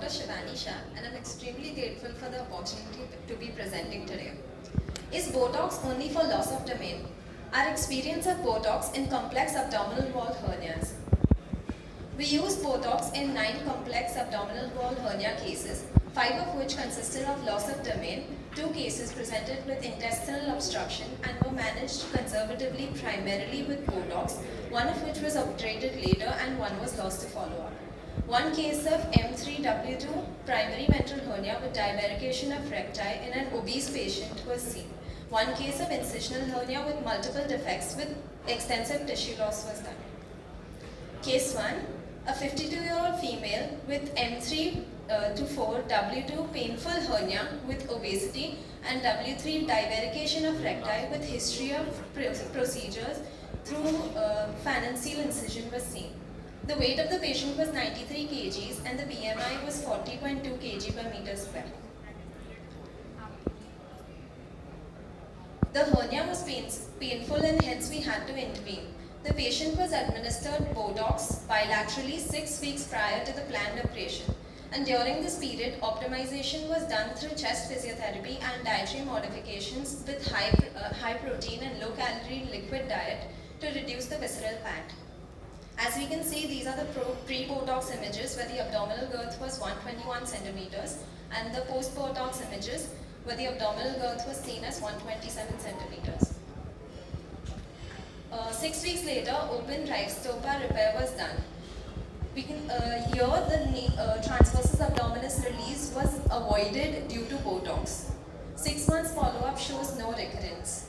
Shivani Shah, and I'm extremely grateful for the opportunity to be presenting today. Is Botox only for loss of domain? Our experience of Botox in complex abdominal wall hernias. We used Botox in 9 complex abdominal wall hernia cases, 5 of which consisted of loss of domain, 2 cases presented with intestinal obstruction and were managed conservatively primarily with Botox, 1 of which was obturated later and 1 was lost to follow-up. 1 case of M3W2 primary ventral hernia with divarication of recti in an obese patient was seen. 1 case of incisional hernia with multiple defects with extensive tissue loss was done. Case 1. A 52-year-old female with M3 to 4 W2 painful hernia with obesity and W3 divarication of recti with history of procedures through phalangeal incision was seen. The weight of the patient was 93 kgs and the BMI was 40.2 kg per meter square. The hernia was painful and hence we had to intervene. The patient was administered Botox bilaterally 6 weeks prior to the planned operation, and during this period optimization was done through chest physiotherapy and dietary modifications with high protein and low calorie liquid diet to reduce the visceral fat. As we can see, these are the pre-Botox images where the abdominal girth was 121 centimeters and the post-Botox images where the abdominal girth was seen as 127 centimeters. 6 weeks later, open rhizostopa repair was done. Here the transversus abdominis release was avoided due to Botox. 6 months follow-up shows no recurrence.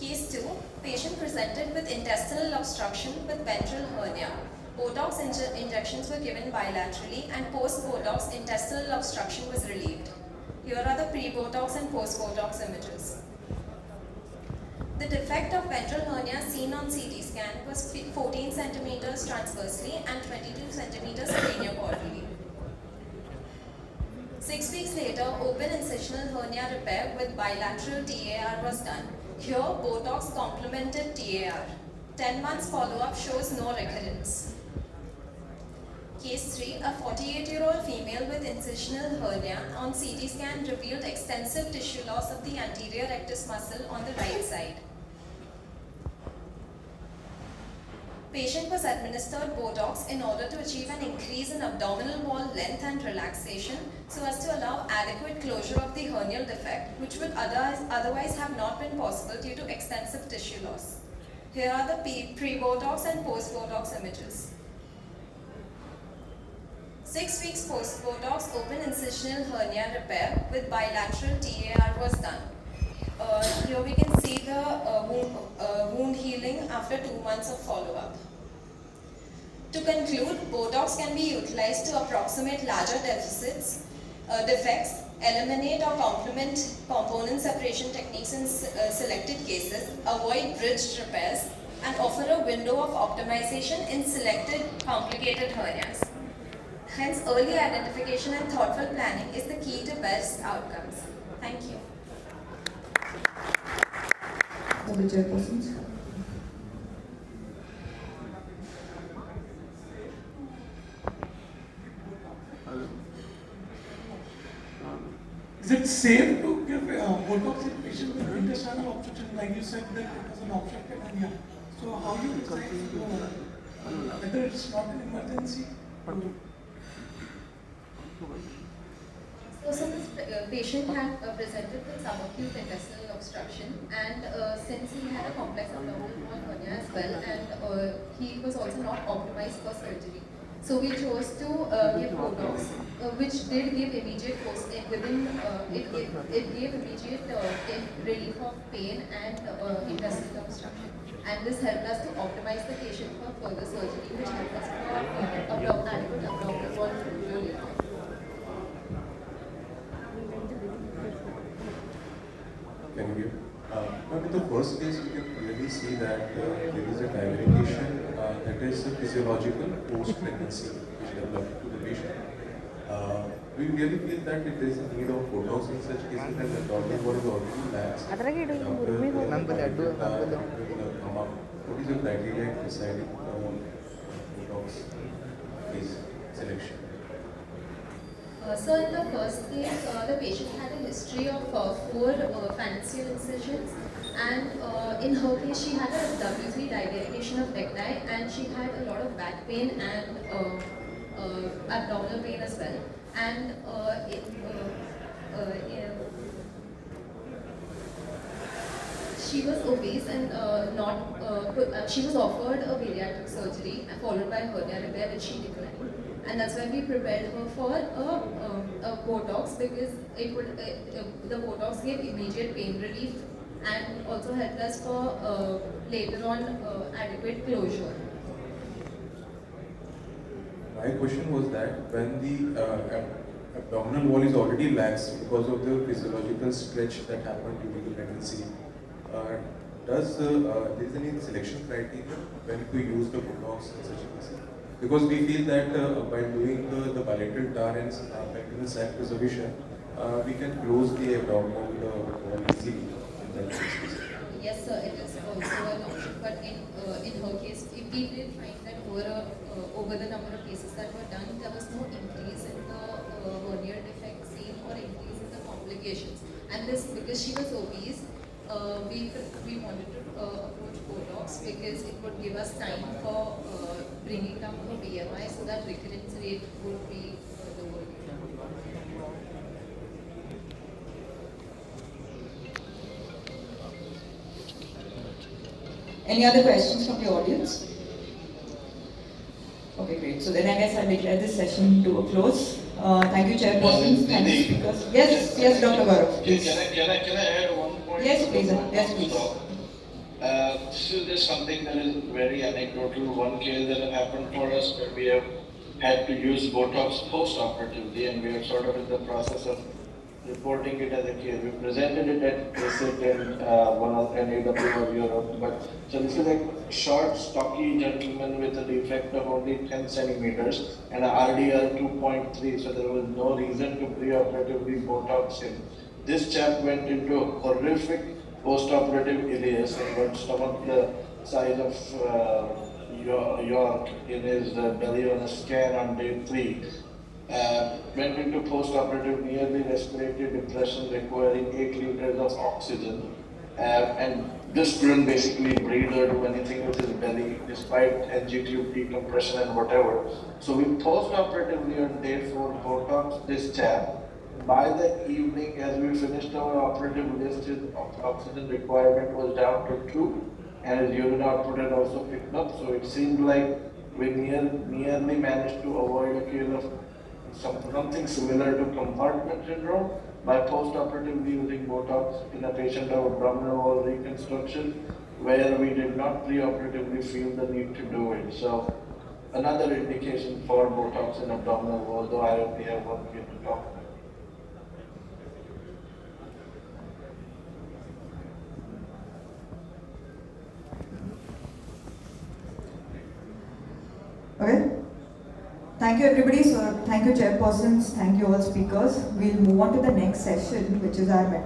Case 2, patient presented with intestinal obstruction with ventral hernia. Botox injections were given bilaterally and post-Botox intestinal obstruction was relieved. Here are the pre-Botox and post-Botox images. The defect of ventral hernia seen on CT scan was 14 centimeters transversely and 22 centimeters craniocaudally. 6 weeks later, open incisional hernia repair with bilateral TAR was done. Here, Botox complemented TAR. 10 months follow-up shows no recurrence. Case 3, a 48-year-old female with incisional hernia on CT scan revealed extensive tissue loss of the anterior rectus muscle on the right side. Patient was administered Botox in order to achieve an increase in abdominal wall length and relaxation so as to allow adequate closure of the hernial defect, which would otherwise have not been possible due to extensive tissue loss. Here are the pre-Botox and post-Botox images. 6 weeks post-Botox open incisional hernia repair with bilateral TAR was done. Here we can see the wound healing after 2 months of follow-up. To conclude, Botox can be utilized to approximate larger defects, eliminate or complement component separation techniques in selected cases, avoid bridged repairs, and offer a window of optimization in selected complicated hernias. Hence, early identification and thoughtful planning is the key to best outcomes. Thank you. The chairpersons. Is it safe to give Botox in patient with intestinal obstruction? Like you said, that it was an obstructed hernia. So how do you decide whether it's not an emergency? So this patient had presented with subacute intestinal obstruction, and since he had a complex abdominal wall hernia as well, and he was also not optimized for surgery. So we chose to give Botox, which did give immediate it gave immediate relief of pain and intestinal obstruction. And this helped us to optimize the patient for further surgery, which helped us for adequate abdominal wall relief. Can you give? Now, in the first case, you can clearly see that there is a divarication that is physiological post-pregnancy which developed to the patient. We really feel that it is a need of Botox in such cases and the abdominal wall is already laxed. What is the criteria in deciding Botox case selection? So in the first case, the patient had a history of 4 phalangeal incisions, and in her case she had a W3 divarication of recti, and she had a lot of back pain and abdominal pain as well. And she was obese and she was offered a bariatric surgery followed by hernia repair, which she declined. And that's why we prepared her for a Botox, because the Botox gave immediate pain relief and also helped us for later on adequate closure. My question was that when the abdominal wall is already lax because of the physiological stretch that happened during the pregnancy, does there is any selection criteria when to use the Botox in such a case? Because we feel that by doing the bilateral TAR and abdominal sac preservation, we can close the abdominal wall easily in that case. Yes, sir, it is also an option. But in her case, we did find that over the number of cases that were done, there was no increase in the hernia defect seen or increase in the complications. And this, because she was obese, we wanted to approach Botox because it would give us time for bringing down her BMI so that recurrence rate would be lower. Any other questions from the audience? Okay, great. So then I guess I'll declare this session to a close. Thank you, chairpersons. Thank you, speakers. Yes, Dr. Gaurav. Please. Can I add one point? Yes, please. Yes, please. This is just something that is very anecdotal. One case that happened for us where we have had to use Botox post-operatively, and we are sort of in the process of reporting it as a case. We presented it at ACIT and AW of Europe. But so this is a short, stocky gentleman with a defect of only 10 centimeters and a RDL 2.3. So there was no reason to pre-operatively Botox him. This chap went into a horrific post-operative ileus and got stomach the size of York in his belly on a scan on day 3. Went into post-operative nearly respiratory depression requiring 8 liters of oxygen, and this couldn't basically breathe or do anything with his belly despite NG tube decompression and whatever. So we post-operatively on day 4 Botox this chap. By the evening, as we finished our operative list, his oxygen requirement was down to 2 and his urine output had also picked up. So it seemed like we nearly managed to avoid a case of something similar to compartment syndrome by post-operatively using Botox in a patient of abdominal wall reconstruction where we did not pre-operatively feel the need to do it. So another indication for Botox in abdominal wall, though I only have 1 kid to talk about. Okay. Thank you, everybody. So, thank you, chairpersons. Thank you, all speakers. We'll move on to the next session, which is our metro.